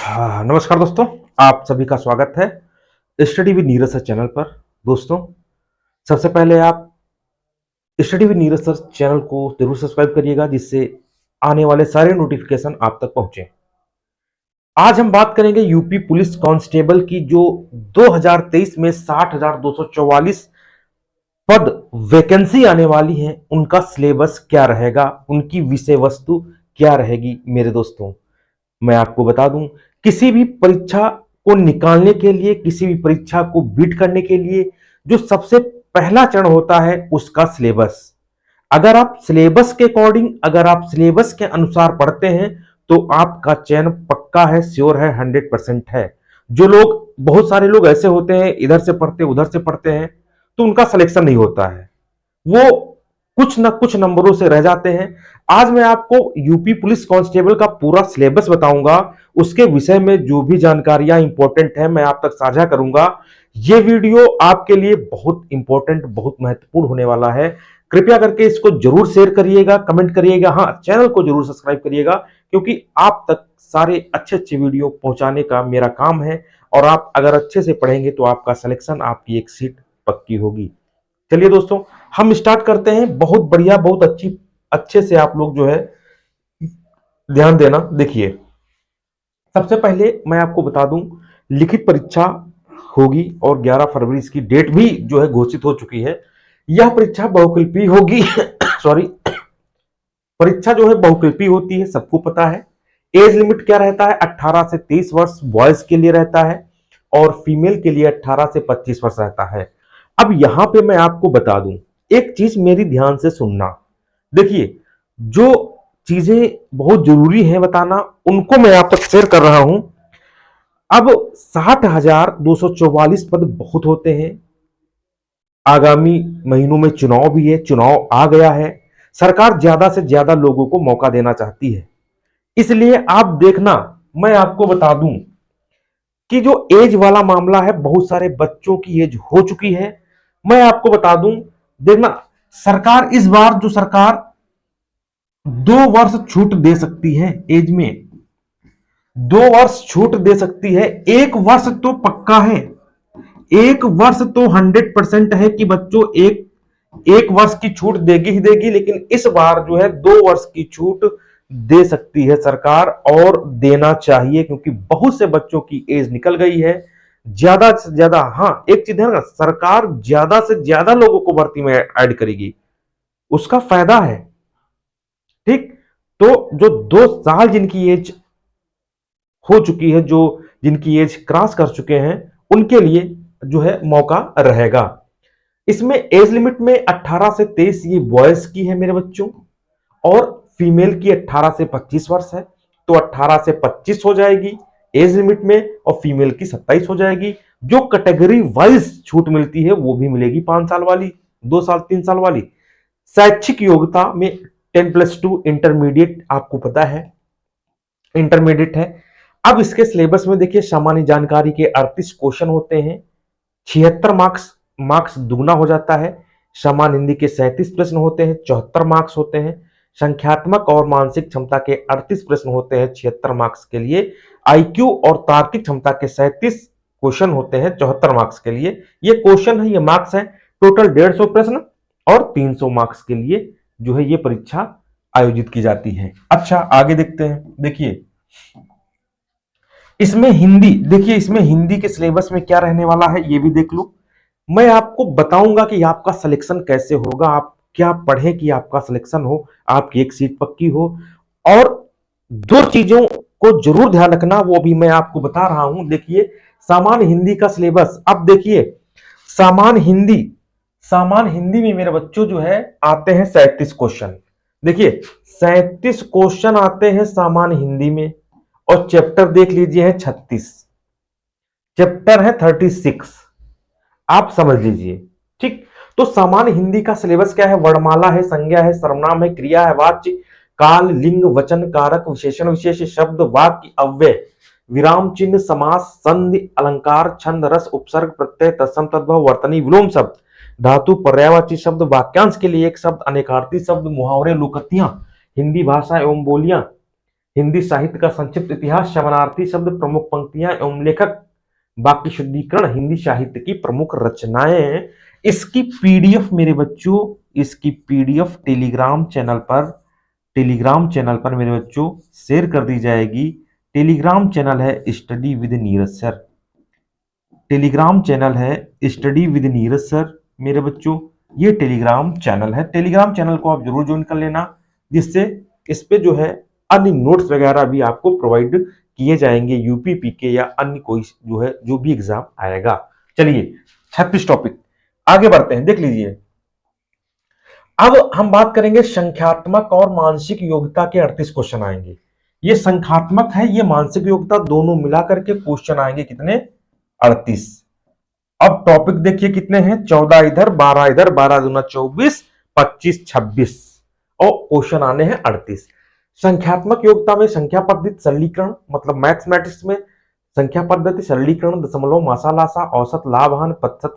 नमस्कार दोस्तों, आप सभी का स्वागत है study with Neeraj sir channel पर। दोस्तों, सबसे पहले आप study with Neeraj sir channel को जरूर सब्सक्राइब करिएगा, जिससे आने वाले सारे नोटिफिकेशन आप तक पहुंचे। आज हम बात करेंगे यूपी पुलिस कांस्टेबल की, जो 2023 में 60,244 पद वैकेंसी आने वाली है। उनका सिलेबस क्या रहेगा, उनकी विषय वस्तु क्या रहेगी। मेरे दोस्तों, मैं आपको बता दूं, किसी भी परीक्षा को निकालने के लिए, किसी भी परीक्षा को बीट करने के लिए जो सबसे पहला चरण होता है, उसका सिलेबस। अगर आप सिलेबस के अकॉर्डिंग, अगर आप सिलेबस के अनुसार पढ़ते हैं, तो आपका चयन पक्का है, श्योर है, 100% है। जो लोग, बहुत सारे लोग ऐसे होते हैं, इधर से पढ़ते उधर से पढ़ते हैं, तो उनका सिलेक्शन नहीं होता है, वो कुछ ना कुछ नंबरों से रह जाते हैं। आज मैं आपको यूपी पुलिस कांस्टेबल का पूरा सिलेबस बताऊंगा, उसके विषय में जो भी जानकारियां इंपॉर्टेंट है मैं आप तक साझा करूंगा। यह वीडियो आपके लिए बहुत इंपॉर्टेंट, बहुत महत्वपूर्ण होने वाला है। कृपया करके इसको जरूर शेयर करिएगा, कमेंट करिएगा, हाँ, चैनल को जरूर सब्सक्राइब करिएगा, क्योंकि आप तक सारे अच्छे अच्छे वीडियो पहुंचाने का मेरा काम है। और आप अगर अच्छे से पढ़ेंगे तो आपका सिलेक्शन, आपकी एक सीट पक्की होगी। चलिए दोस्तों, हम स्टार्ट करते हैं। बहुत बढ़िया, बहुत अच्छे से आप लोग जो है ध्यान देना। देखिए, सबसे पहले मैं आपको बता दूं, लिखित परीक्षा होगी और 11 फरवरी इसकी डेट भी जो है घोषित हो चुकी है। यह परीक्षा बहुकल्पीय होगी। सॉरी, परीक्षा जो है बहुकल्पीय होती है, सबको पता है। एज लिमिट क्या रहता है? 18 से 23 वर्ष बॉयज के लिए रहता है, और फीमेल के लिए 18 से 25 वर्ष रहता है। अब यहां पे मैं आपको बता दूं, एक चीज मेरी ध्यान से सुनना। देखिए, जो चीजें बहुत जरूरी है बताना, उनको मैं आप तक शेयर कर रहा हूं। अब 60,244 पद बहुत होते हैं। आगामी महीनों में चुनाव भी है, चुनाव आ गया है। सरकार ज्यादा से ज्यादा लोगों को मौका देना चाहती है, इसलिए आप देखना, मैं आपको बता दूं कि जो एज वाला मामला है, बहुत सारे बच्चों की एज हो चुकी है। मैं आपको बता दूं, देखना, सरकार इस बार, जो सरकार 2 वर्ष छूट दे सकती है एज में, 2 वर्ष छूट दे सकती है। 1 वर्ष तो पक्का है, 1 वर्ष तो 100% है कि बच्चों एक एक वर्ष की छूट देगी ही देगी। लेकिन इस बार जो है 2 वर्ष की छूट दे सकती है सरकार, और देना चाहिए, क्योंकि बहुत से बच्चों की एज निकल गई है। ज्यादा से ज्यादा, हाँ, एक चीज है ना, सरकार ज्यादा से ज्यादा लोगों को भर्ती में ऐड करेगी, उसका फायदा है। ठीक, तो जो 2 साल जिनकी एज हो चुकी है, जो जिनकी एज क्रॉस कर चुके हैं, उनके लिए जो है मौका रहेगा। इसमें एज लिमिट में 18 से 23 ये बॉयज की है मेरे बच्चों, और फीमेल की 18 से 25 वर्ष है, तो 18 से 25 हो जाएगी एज लिमिट में, और फीमेल की 27 हो जाएगी। जो कैटेगरी वाइज छूट मिलती है वो भी मिलेगी, 5 साल वाली, 2 साल, 3 साल वाली। शैक्षिक योग्यता में 10+2 इंटरमीडिएट, आपको पता है इंटरमीडिएट है। अब इसके सिलेबस में देखिए, सामान्य जानकारी के 38 क्वेश्चन होते हैं, 76 मार्क्स, मार्क्स दुगना हो जाता है। सामान्य हिंदी के 37 प्रश्न होते हैं, 74 मार्क्स होते हैं। संख्यात्मक और मानसिक क्षमता के 38 प्रश्न होते हैं, 76 मार्क्स के लिए। आईक्यू और तार्किक क्षमता के 37 क्वेश्चन होते हैं, 74 मार्क्स के लिए। ये क्वेश्चन है, ये मार्क्स है। टोटल 150 प्रश्न और 300 मार्क्स के लिए जो है ये परीक्षा आयोजित की जाती है। अच्छा, आगे देखते हैं। देखिए, इसमें हिंदी, देखिए इसमें हिंदी के सिलेबस में क्या रहने वाला है, ये भी देख लो। मैं आपको बताऊंगा कि आपका सिलेक्शन कैसे होगा, आप क्या पढ़ें कि आपका सिलेक्शन हो, आपकी एक सीट पक्की हो। और 2 चीजों को जरूर ध्यान रखना, वो भी मैं आपको बता रहा हूं। देखिए, सामान्य हिंदी का सिलेबस, अब देखिए, सामान्य हिंदी, सामान्य हिंदी में मेरे बच्चों जो है आते हैं 37 क्वेश्चन। देखिए, 37 क्वेश्चन आते हैं सामान्य हिंदी में, और चैप्टर देख लीजिए है 36, चैप्टर है 36, आप समझ लीजिए। ठीक, तो सामान्य हिंदी का सिलेबस क्या है? वर्णमाला है, संज्ञा है, सर्वनाम है, क्रिया है, वाच्य, काल, लिंग, वचन, कारक, विशेषण, विशेष, शब्द, वाक्य, अव्यय, विराम चिन्ह, समास, संधि, अलंकार, छंद, रस, उपसर्ग, प्रत्यय, तत्सम, तद्भव, वर्तनी, विलोम शब्द, धातु, पर्यायवाची शब्द, वाक्यांश के लिए एक शब्द, अनेकार्थी शब्द, मुहावरे, लोकोक्तियां, हिंदी भाषा एवं बोलियां, हिंदी साहित्य का संक्षिप्त इतिहास, शरणार्थी शब्द, प्रमुख पंक्तियां एवं लेखक, वाक्य शुद्धिकरण, हिंदी साहित्य की प्रमुख रचनाएं। इसकी पीडीएफ मेरे बच्चों, इसकी पीडीएफ टेलीग्राम चैनल पर मेरे बच्चों शेयर कर दी जाएगी। टेलीग्राम चैनल है study with Neeraj sir, Telegram channel है स्टडी विद नीरज सर मेरे बच्चों, ये टेलीग्राम चैनल है। टेलीग्राम चैनल को आप जरूर ज्वाइन कर लेना, जिससे इस पे जो है अन्य नोट्स वगैरह भी आपको प्रोवाइड किए जाएंगे, यूपीपी के या अन्य कोई जो है जो भी एग्जाम आएगा। चलिए 36 टॉपिक आगे बढ़ते हैं, देख लीजिए। अब हम बात करेंगे संख्यात्मक और मानसिक योग्यता के 38 क्वेश्चन आएंगे। ये संख्यात्मक है, ये मानसिक योग्यता, दोनों मिलाकर के क्वेश्चन आएंगे कितने? 38। अब टॉपिक देखिए कितने हैं, 14 इधर 12 इधर, 12 दूना 24, 25 26 और क्वेश्चन आने हैं 38। संख्यात्मक योग्यता में संख्या पद्धति सरलीकरण, मतलब मैथमेटिक्स में संख्या पद्धति सरलीकरण, दशमलव, मासालासा, औसत, लाभहान, प्रतिशत,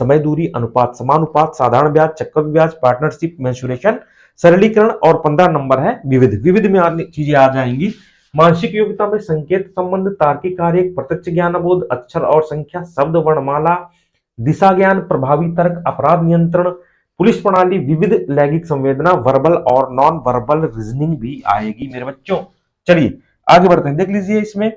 समय दूरी, अनुपात, समानुपात, साधारण ब्याज, चक्रवृद्धि ब्याज, पार्टनरशिप, मेंसुरेशन, सरलीकरण और 15 नंबर है विविध। विविध में चीजें आ जाएंगी। मानसिक योग्यता में संकेत संबंध, तार्किक कार्य, प्रत्यक्ष ज्ञानबोध, अक्षर और संख्या, शब्द वर्णमाला, दिशा ज्ञान, प्रभावी तर्क, अपराध नियंत्रण, पुलिस प्रणाली, विविध लैंगिक संवेदना, वर्बल और नॉन वर्बल रीजनिंग भी आएगी मेरे बच्चों। चलिए आगे बढ़ते हैं, देख लीजिए इसमें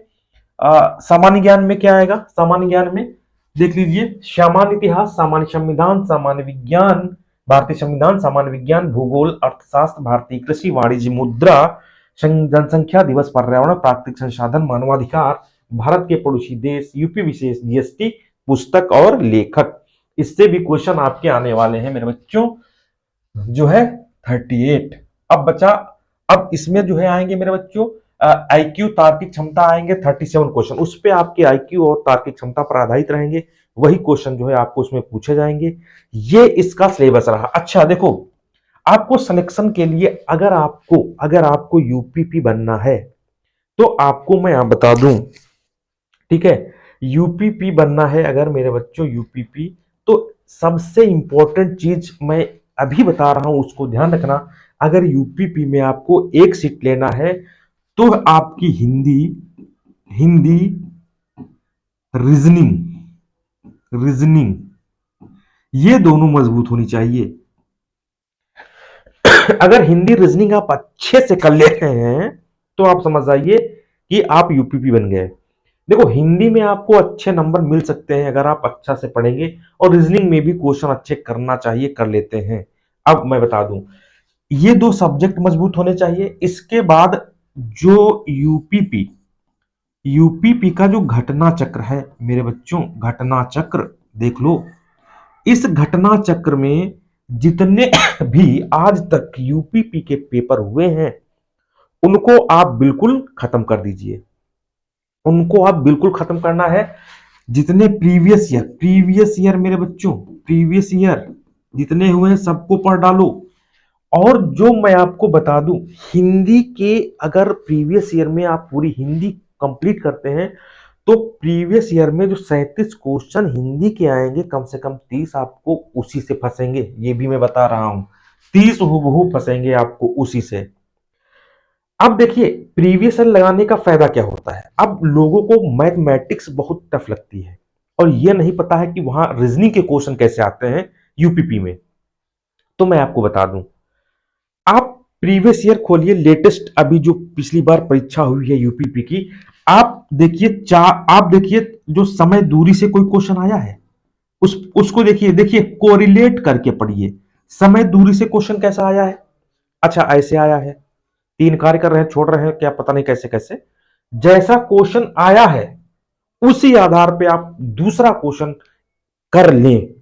सामान्य ज्ञान में क्या आएगा। सामान्य ज्ञान में देख लीजिए, सामान्य इतिहास, सामान्य संविधान, सामान्य विज्ञान, भारतीय संविधान, सामान्य विज्ञान, भूगोल, अर्थशास्त्र, भारतीय कृषि, वाणिज्य, मुद्रा, जनसंख्या दिवस, पर्यावरण, प्राकृतिक संसाधन, मानवाधिकार, भारत के पड़ोसी देश, यूपी विशेष, जीएसटी, पुस्तक और लेखक। इससे भी क्वेश्चन आपके आने वाले हैं मेरे बच्चों, जो है 38। अब बचा, अब इसमें जो है आएंगे मेरे बच्चों आईक्यू, तार्किक क्षमता आएंगे 37 क्वेश्चन। उस पे आपके आईक्यू और तार्किक क्षमता पर आधारित रहेंगे, वही क्वेश्चन जो है आपको उसमें पूछे जाएंगे। ये इसका सिलेबस रहा। अच्छा देखो, आपको सिलेक्शन के लिए अगर आपको यूपीपी बनना है तो आपको मैं आप बता दूं, ठीक है, यूपीपी बनना है अगर मेरे बच्चों यूपीपी, तो सबसे इंपॉर्टेंट चीज मैं अभी बता रहा हूं, उसको ध्यान रखना। अगर यूपीपी में आपको एक सीट लेना है तो आपकी हिंदी रीजनिंग ये दोनों मजबूत होनी चाहिए। अगर हिंदी रीजनिंग आप अच्छे से कर लेते हैं तो आप समझ जाइए कि आप यूपीपी बन गए। देखो हिंदी में आपको अच्छे नंबर मिल सकते हैं अगर आप अच्छा से पढ़ेंगे, और रीजनिंग में भी क्वेश्चन अच्छे करना चाहिए, कर लेते हैं। अब मैं बता दूं, ये दो सब्जेक्ट मजबूत होने चाहिए। इसके बाद जो यूपीपी का जो घटना चक्र है मेरे बच्चों, घटना चक्र देख लो। इस घटना चक्र में जितने भी आज तक यूपीपी के पेपर हुए हैं उनको आप बिल्कुल खत्म कर दीजिए, उनको आप बिल्कुल खत्म करना है। जितने प्रीवियस ईयर मेरे बच्चों, प्रीवियस ईयर जितने हुए हैं सबको पढ़ डालो। और जो मैं आपको बता दूं, हिंदी के अगर प्रीवियस ईयर में आप पूरी हिंदी कंप्लीट करते हैं तो प्रीवियस ईयर में जो 37 क्वेश्चन हिंदी के आएंगे, कम से कम 30 आपको उसी से फंसेंगे। ये भी मैं बता रहा हूं, 30 हूबहू फंसेंगे आपको उसी से। अब देखिए प्रीवियस ईयर लगाने का फायदा क्या होता है। अब लोगों को मैथमेटिक्स बहुत टफ लगती है और ये नहीं पता है कि वहां रीजनिंग के क्वेश्चन कैसे आते हैं यूपीपी में। तो मैं आपको बता दूं, आप प्रीवियस ईयर खोलिए, लेटेस्ट अभी जो पिछली बार परीक्षा हुई है यूपीपी की, आप देखिए जो समय दूरी से कोई क्वेश्चन आया है उसको देखिए कोरिलेट करके पढ़िए। समय दूरी से क्वेश्चन कैसा आया है, अच्छा ऐसे आया है, 3 कार्य कर रहे हैं, छोड़ रहे हैं क्या, पता नहीं कैसे कैसे। जैसा क्वेश्चन आया है उसी आधार पे आप दूसरा क्वेश्चन कर लें।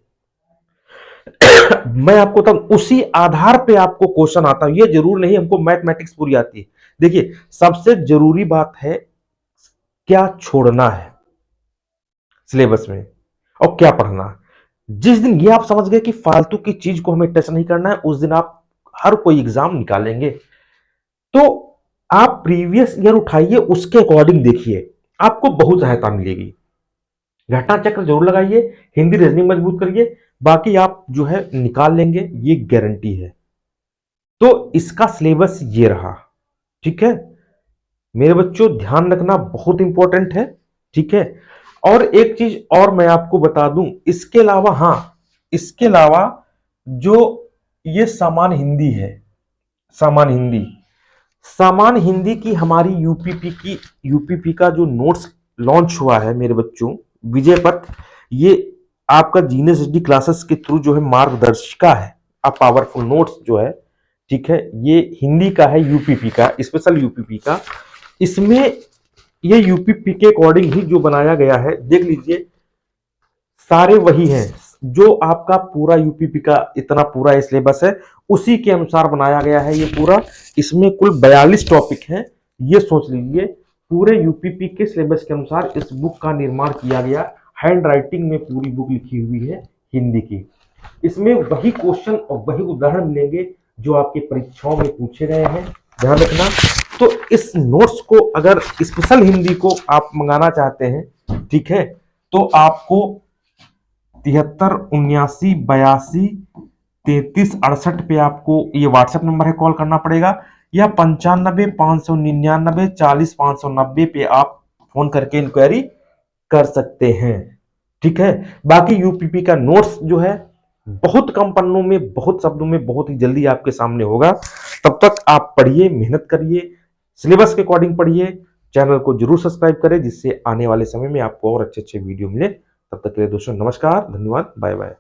मैं आपको तब उसी आधार पे आपको क्वेश्चन आता है, ये जरूर नहीं हमको मैथमेटिक्स पूरी आती है। देखिए सबसे जरूरी बात है क्या छोड़ना है सिलेबस में और क्या पढ़ना है। जिस दिन ये आप समझ गए कि फालतू की चीज को हमें टच नहीं करना है, उस दिन आप हर कोई एग्जाम निकालेंगे। तो आप प्रीवियस ईयर उठाइए, उसके अकॉर्डिंग देखिए, आपको बहुत सहायता मिलेगी। घटना चक्र जरूर लगाइए, हिंदी रीजनिंग मजबूत करिए, बाकी आप जो है निकाल लेंगे, ये गारंटी है। तो इसका सिलेबस ये रहा, ठीक है। मेरे बच्चों ध्यान रखना बहुत इंपॉर्टेंट है, ठीक है। और एक चीज और मैं आपको बता दूं, इसके अलावा, हाँ, इसके अलावा जो ये सामान्य हिंदी की हमारी यूपीपी का जो नोट्स लॉन्च हुआ है मेरे बच्चों, विजय पथ, ये आपका जीनियस एचडी क्लासेस के थ्रू जो है मार्गदर्शिका है, अ पावरफुल नोट्स जो है, ठीक है, ये हिंदी का है, यूपीपी का, स्पेशल यूपीपी का। इसमें ये यूपीपी के अकॉर्डिंग ही जो बनाया गया है, देख लीजिए, सारे वही हैं जो आपका पूरा यूपीपी का इतना पूरा सिलेबस है, उसी के अनुसार बनाया गया है ये पूरा। इसमें कुल 42 टॉपिक हैं, ये सोच लीजिए, पूरे यूपीपी के सिलेबस के अनुसार इस बुक का निर्माण किया गया। हैंड राइटिंग में पूरी बुक लिखी हुई है हिंदी की। इसमें वही क्वेश्चन और वही उदाहरण मिलेंगे जो आपकी परीक्षाओं में पूछे गए हैं, ध्यान रखना। तो इस नोट्स को अगर स्पेशल हिंदी को आप मंगाना चाहते हैं, ठीक है, तो आपको 73 79 82 33 68 पे आपको ये व्हाट्सएप नंबर है, कॉल करना पड़ेगा, या 95 599 40 590 पे आप फोन करके इंक्वायरी कर सकते हैं, ठीक है। बाकी यूपीपी का नोट्स जो है बहुत कम पन्नों में, बहुत शब्दों में, बहुत ही जल्दी आपके सामने होगा। तब तक आप पढ़िए, मेहनत करिए, सिलेबस के अकॉर्डिंग पढ़िए। चैनल को जरूर सब्सक्राइब करें जिससे आने वाले समय में आपको और अच्छे अच्छे वीडियो मिले। तब तक के लिए दोस्तों नमस्कार, धन्यवाद, बाय बाय।